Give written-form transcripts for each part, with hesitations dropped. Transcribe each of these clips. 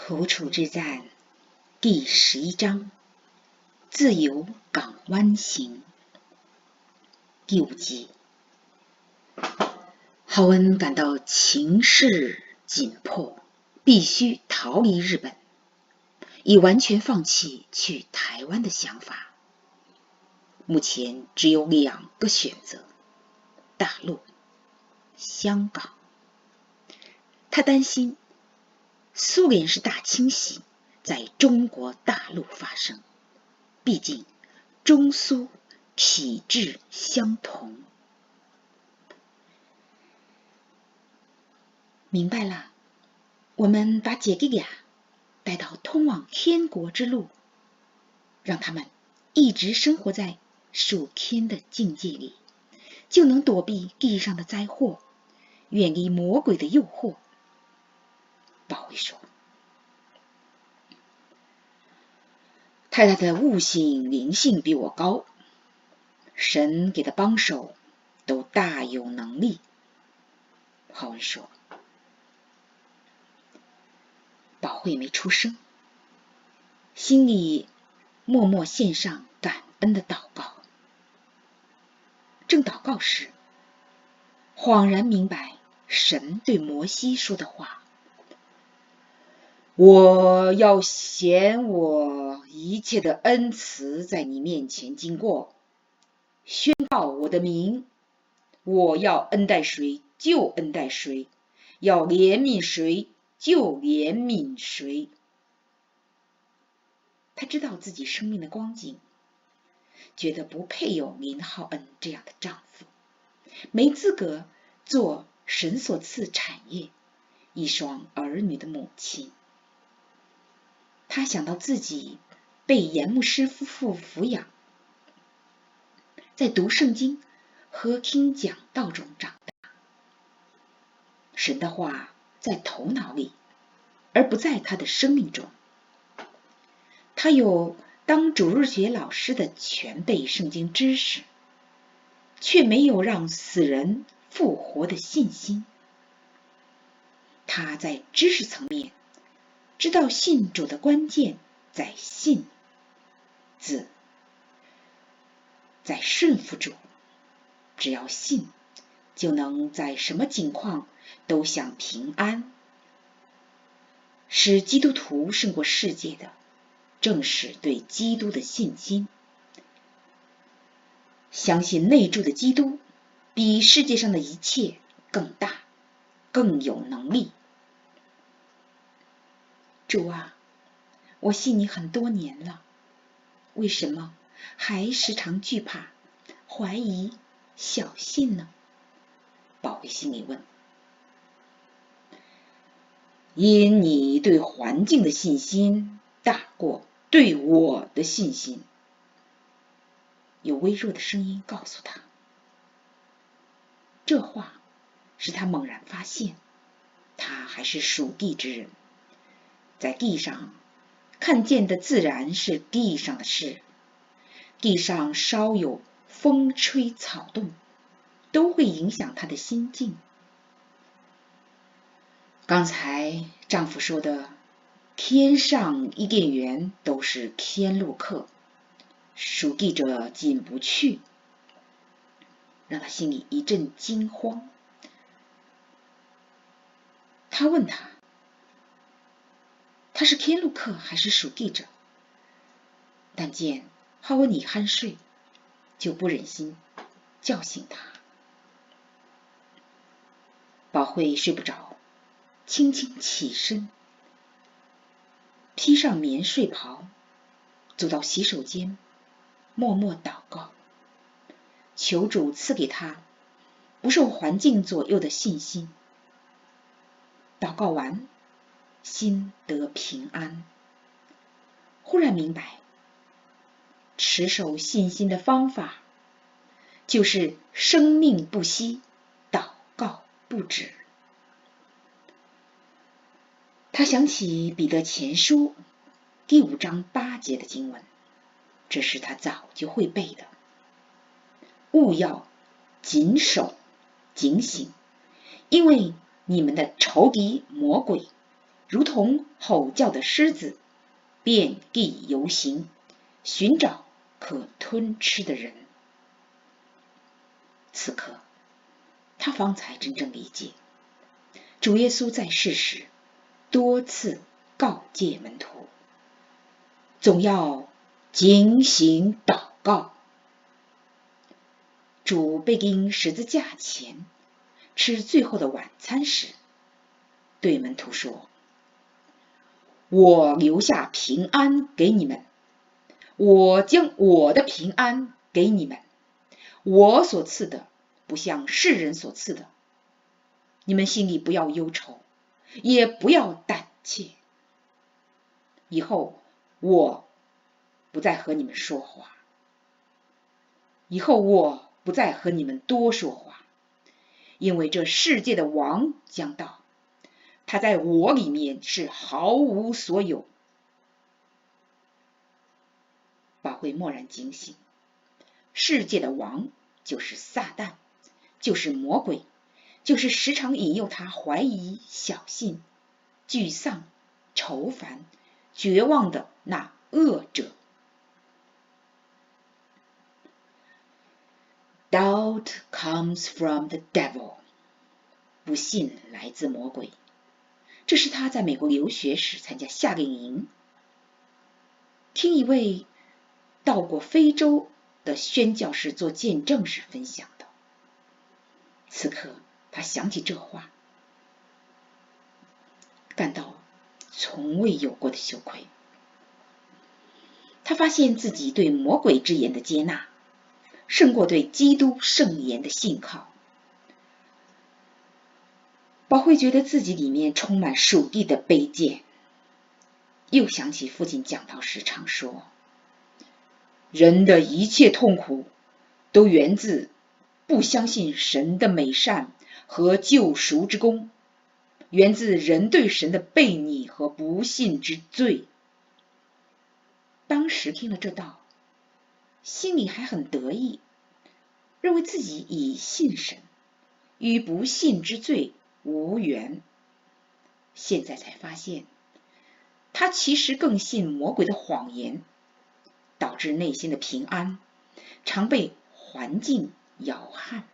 苦楚之战第11章，自由港湾行第5集。浩恩感到情势紧迫，必须逃离日本，已完全放弃去台湾的想法。目前只有2个选择：大陆、香港。他担心苏联式大清洗在中国大陆发生，毕竟中苏体制相同。明白了，我们把姐弟俩带到通往天国之路，让他们一直生活在属天的境界里，就能躲避地上的灾祸，远离魔鬼的诱惑。保卫说，太太的悟性灵性比我高，神给的帮手都大有能力。浩恩说。宝慧没出声，心里默默献上感恩的祷告。正祷告时，恍然明白神对摩西说的话：我要显我一切的恩慈在你面前经过，宣告我的名，我要恩待谁就恩待谁，要怜悯谁就怜悯谁。他知道自己生命的光景，觉得不配有林浩恩这样的丈夫，没资格做神所赐产业、一双儿女的母亲。他想到自己被严牧师夫妇抚养，在读圣经和听讲道中长大，神的话在头脑里，而不在他的生命中。他有当主日学老师的全备圣经知识，却没有让死人复活的信心。他在知识层面知道信主的关键在信字，在顺服主。只要信，就能在什么境况都享平安。使基督徒胜过世界的，正是对基督的信心。相信内住的基督比世界上的一切更大，更有能力。主啊，我信你很多年了，为什么还时常惧怕、怀疑、小信呢？宝慧心里问。因你对环境的信心大过对我的信心。有微弱的声音告诉他。这话使他猛然发现，他还是属地之人，在地上看见的自然是地上的事，地上稍有风吹草动，都会影响他的心境。刚才丈夫说的天上伊甸园都是天路客，属地者进不去，让他心里一阵惊慌。他问他是天路客还是属地者？但见浩恩已酣睡，就不忍心叫醒他。宝慧睡不着，轻轻起身，披上棉睡袍，走到洗手间，默默祷告，求主赐给他不受环境左右的信心。祷告完，心得平安。忽然明白，持守信心的方法就是生命不息，祷告不止。他想起彼得前书第5章8节的经文，这是他早就会背的。务要谨守警醒，因为你们的仇敌魔鬼如同吼叫的狮子，遍地游行，寻找可吞吃的人。此刻，他方才真正理解，主耶稣在世时多次告诫门徒，总要警醒祷告。主被钉十字架前吃最后的晚餐时，对门徒说：我留下平安给你们，我将我的平安给你们，我所赐的不像世人所赐的，你们心里不要忧愁，也不要胆怯。以后我不再和你们说话，以后我不再和你们多说话，因为这世界的王将到，他在我里面是毫无所有。宝会蓦然警醒，世界的王就是撒旦，就是魔鬼，就是时常引诱他怀疑、小信、沮丧、愁烦、绝望的那恶者。Doubt comes from the devil， 不信来自魔鬼。这是他在美国留学时参加夏令营，听一位到过非洲的宣教士做见证时分享的。此刻他想起这话，感到从未有过的羞愧。他发现自己对魔鬼之言的接纳，胜过对基督圣言的信靠。宝会觉得自己里面充满属地的卑贱，又想起父亲讲道时常说，人的一切痛苦都源自不相信神的美善和救赎之功，源自人对神的悖逆和不信之罪。当时听了这道，心里还很得意，认为自己已信神，与不信之罪无缘。现在才发现，他其实更信魔鬼的谎言，导致内心的平安常被环境摇撼。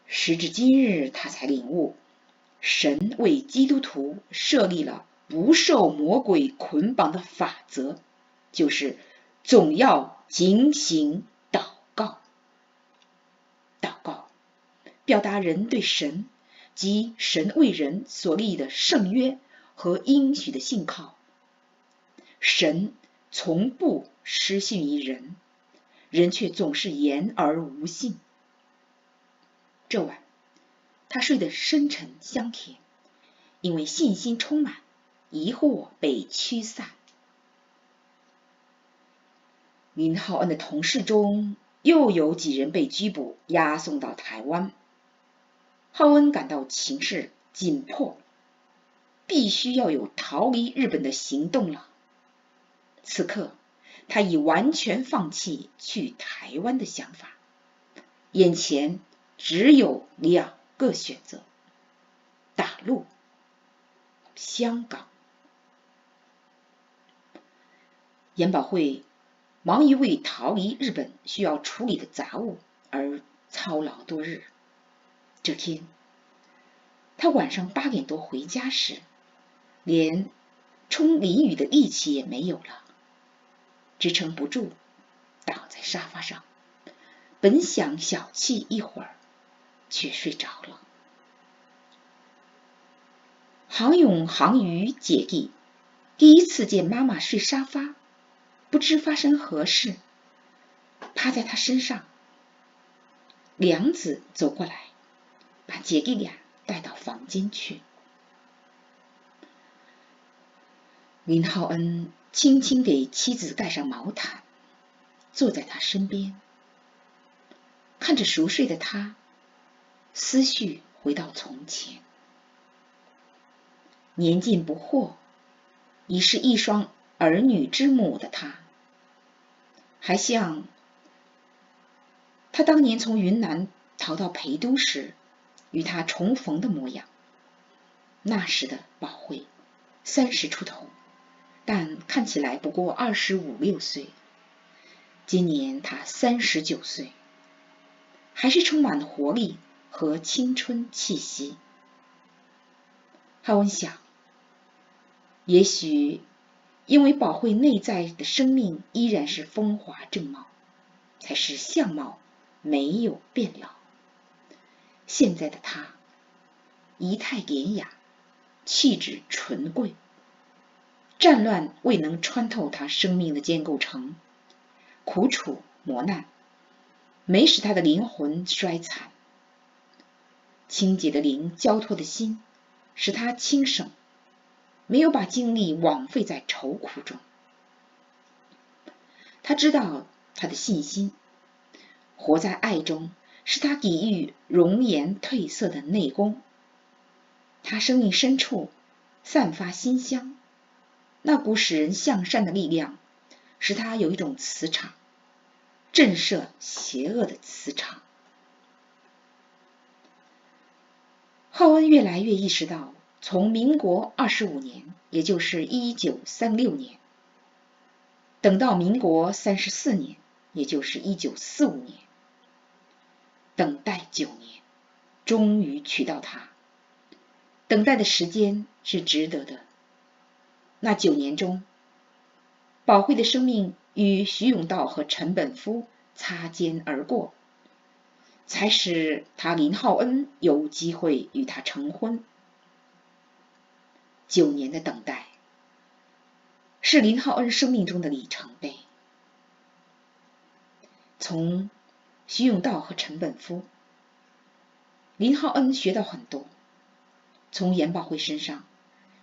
时至今日，他才领悟，神为基督徒设立了不受魔鬼捆绑的法则，就是总要警醒祷告。祷告表达人对神及神为人所立的圣约和应许的信靠。神从不失信于人，人却总是言而无信。这晚他睡得深沉香甜，因为信心充满，疑惑被驱散。林浩恩的同事中又有几人被拘捕，押送到台湾。浩恩感到情势紧迫，必须要有逃离日本的行动了。此刻他已完全放弃去台湾的想法，眼前只有2个选择：大陆、香港。严保会忙于为逃离日本需要处理的杂物而操劳多日。这天，他晚上8点多回家时，连冲淋雨的力气也没有了，支撑不住，倒在沙发上。本想小憩一会儿，却睡着了。航勇航鱼姐弟第一次见妈妈睡沙发，不知发生何事，趴在他身上。梁子走过来，把姐弟俩带到房间去。林浩恩轻轻给妻子盖上毛毯，坐在他身边，看着熟睡的他，思绪回到从前。年近不惑，已是一双儿女之母的他，还像他当年从云南逃到陪都时与他重逢的模样。那时的宝慧30出头，但看起来不过25、6岁。今年她39岁，还是充满活力和青春气息。浩恩想，也许因为宝慧内在的生命依然是风华正茂，才使相貌没有变老。现在的她仪态典雅，气质纯贵，战乱未能穿透她生命的坚构层，苦楚磨难没使她的灵魂衰残。清洁的灵，交托的心，使她轻省，没有把精力枉费在愁苦中。她知道她的信心，活在爱中，是她抵御容颜褪色的内功。她生命深处散发馨香，那股使人向善的力量，使她有一种磁场，震慑邪恶的磁场。浩恩越来越意识到，从民国25年，也就是1936年，等到民国34年，也就是1945年，等待9年，终于娶到她。等待的时间是值得的。那9年中，宝慧的生命与徐永道和陈本夫擦肩而过，才使他林浩恩有机会与他成婚。9年的等待，是林浩恩生命中的里程碑。从徐永道和陈本夫，林浩恩学到很多，从严宝慧身上，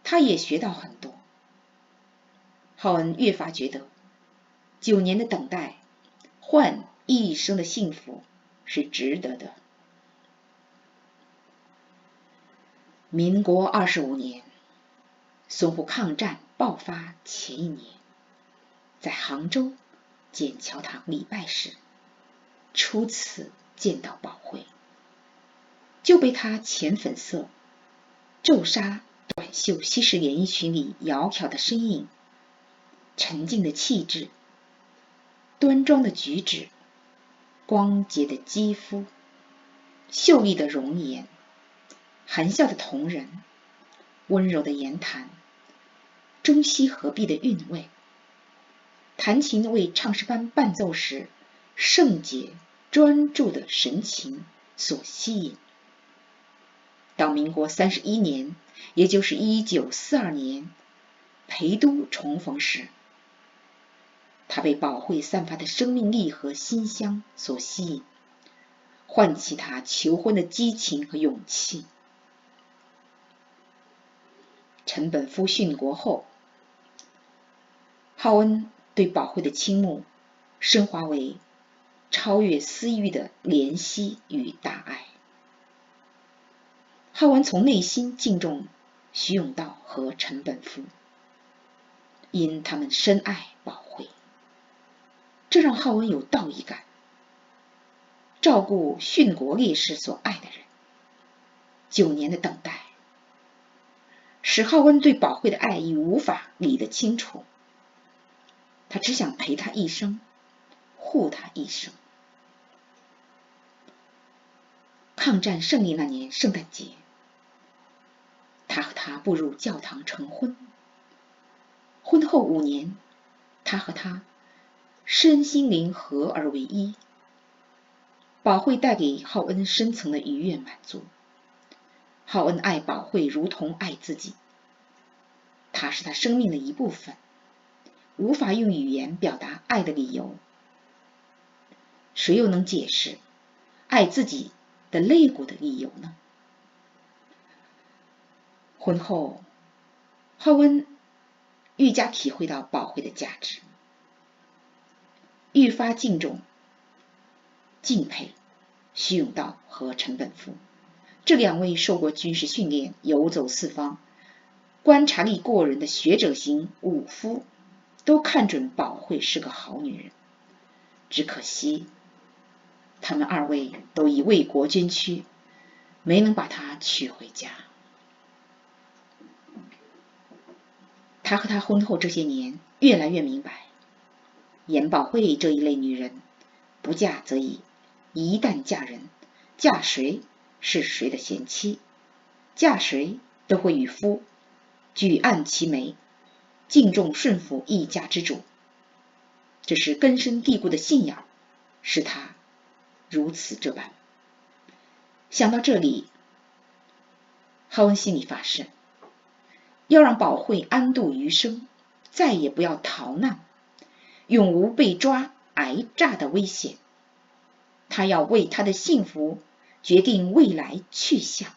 他也学到很多。浩恩越发觉得，9年的等待换一生的幸福是值得的。民国25年，淞沪抗战爆发前一年，在杭州剑桥堂礼拜时，初次见到宝慧，就被她浅粉色皱纱短袖西式连衣裙里窈窕的身影、沉静的气质、端庄的举止、光洁的肌肤、秀丽的容颜、含笑的瞳仁、温柔的言谈、中西合璧的韵味，弹琴为唱诗班伴奏时圣洁专注的神情所吸引。到民国31年，也就是1942年，陪都重逢时，他被宝慧散发的生命力和馨香所吸引，唤起他求婚的激情和勇气。陈本夫殉国后，浩恩对宝慧的倾慕升华为超越私欲的怜惜与大爱。浩恩从内心敬重徐永道和陈本夫，因他们深爱宝慧，这让浩恩有道义感，照顾殉国烈士所爱的人。9年的等待，使浩恩对宝慧的爱已无法理得清楚，他只想陪她一生，护她一生。抗战胜利那年圣诞节，他和她步入教堂成婚。婚后5年，他和她身心灵合而为一。宝慧带给浩恩深层的愉悦满足。浩恩爱宝慧如同爱自己，她是他生命的一部分，无法用语言表达爱的理由。谁又能解释爱自己的肋骨的理由呢？婚后，浩恩愈加体会到宝慧的价值，愈发敬重、敬佩徐永道和陈本夫这2位受过军事训练、游走四方、观察力过人的学者型武夫，都看准宝慧是个好女人。只可惜，他们2位都已为国捐躯，没能把她娶回家。他和他婚后这些年越来越明白，严宝慧这一类女人，不嫁则已，一旦嫁人，嫁谁是谁的贤妻，嫁谁都会与夫举案齐眉，敬重顺服一家之主。这是根深蒂固的信仰，使他如此这般。想到这里，浩恩心里发誓，要让宝慧安度余生，再也不要逃难，永无被抓挨炸的危险。他要为他的幸福决定未来去向。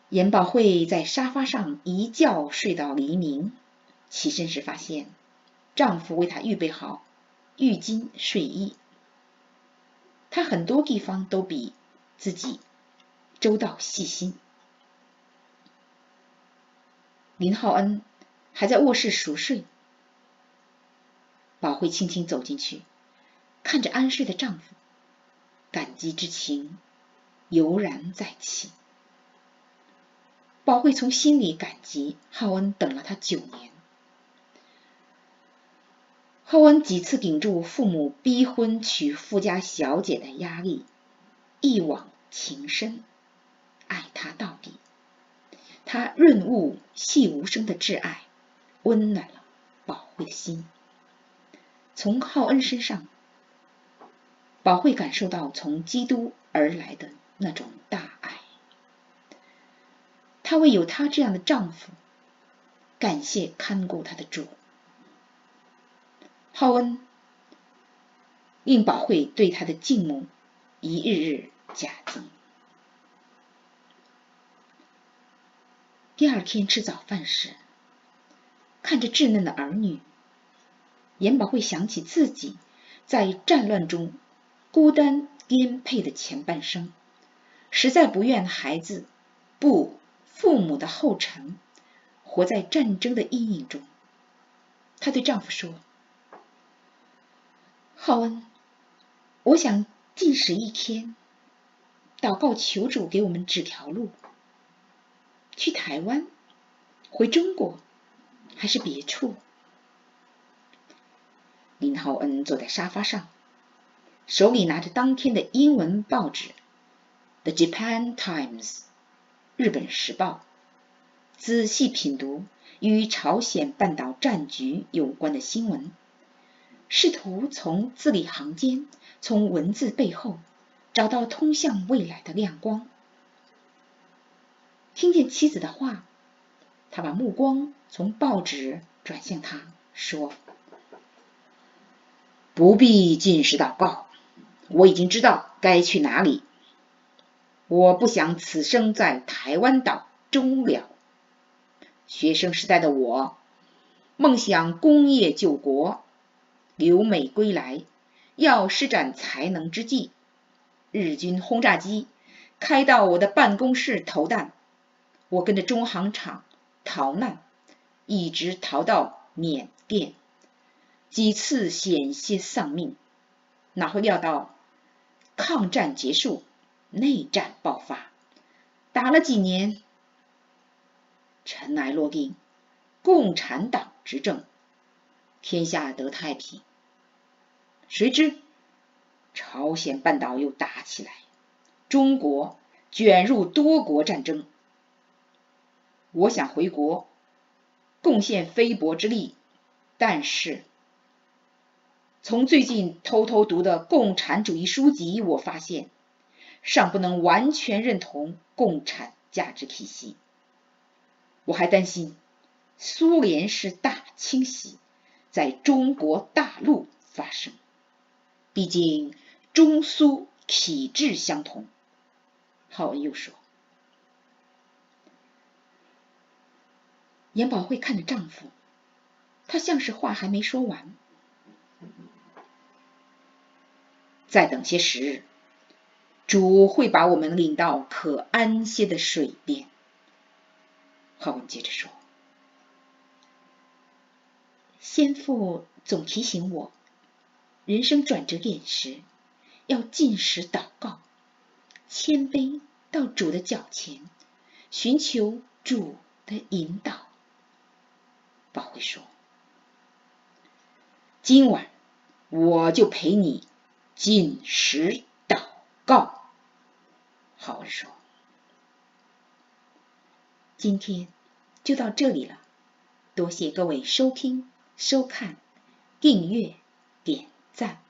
严宝慧在沙发上一觉睡到黎明，起身时发现丈夫为她预备好浴巾睡衣，她很多地方都比自己周到细心。林浩恩还在卧室熟睡，宝慧轻轻走进去，看着安睡的丈夫，感激之情油然再起。宝慧从心里感激浩恩等了她9年。浩恩几次顶住父母逼婚娶富家小姐的压力，一往情深，爱她到底。他润物细无声的挚爱，温暖了宝慧的心。从浩恩身上，宝慧感受到从基督而来的那种大爱。她为有她这样的丈夫，感谢看顾她的主。浩恩令宝慧对他的敬慕一日日加增。第二天吃早饭时，看着稚嫩的儿女，严宝慧想起自己在战乱中孤单颠沛的前半生，实在不愿孩子步父母的后尘，活在战争的阴影中。她对丈夫说：浩恩，我想禁食1天，祷告求主给我们指条路，去台湾，回中国，还是别处？林浩恩坐在沙发上，手里拿着当天的英文报纸 The Japan Times 日本时报，仔细品读与朝鲜半岛战局有关的新闻，试图从字里行间，从文字背后找到通向未来的亮光。听见妻子的话，他把目光从报纸转向她，说：不必禁食祷告，我已经知道该去哪里。我不想此生在台湾岛终了。学生时代的我，梦想功业救国，留美归来，要施展才能之际，日军轰炸机开到我的办公室投弹，我跟着中航厂逃难，一直逃到缅甸，几次险些丧命，哪会料到抗战结束，内战爆发，打了几年，尘埃落定，共产党执政，天下得太平。谁知朝鲜半岛又打起来，中国卷入多国战争。我想回国贡献菲薄之力，但是从最近偷偷读的共产主义书籍，我发现尚不能完全认同共产价值体系。我还担心苏联式大清洗在中国大陆发生，毕竟中苏体制相同。浩恩又说。严宝慧看着丈夫，她像是话还没说完。再等些时日，主会把我们领到可安歇的水边。浩恩接着说，先父总提醒我，人生转折点时要禁食祷告，谦卑到主的脚前，寻求主的引导。宝会说：“今晚我就陪你禁食祷告。”好儿说：“今天就到这里了，多谢各位收听、收看、订阅、点赞。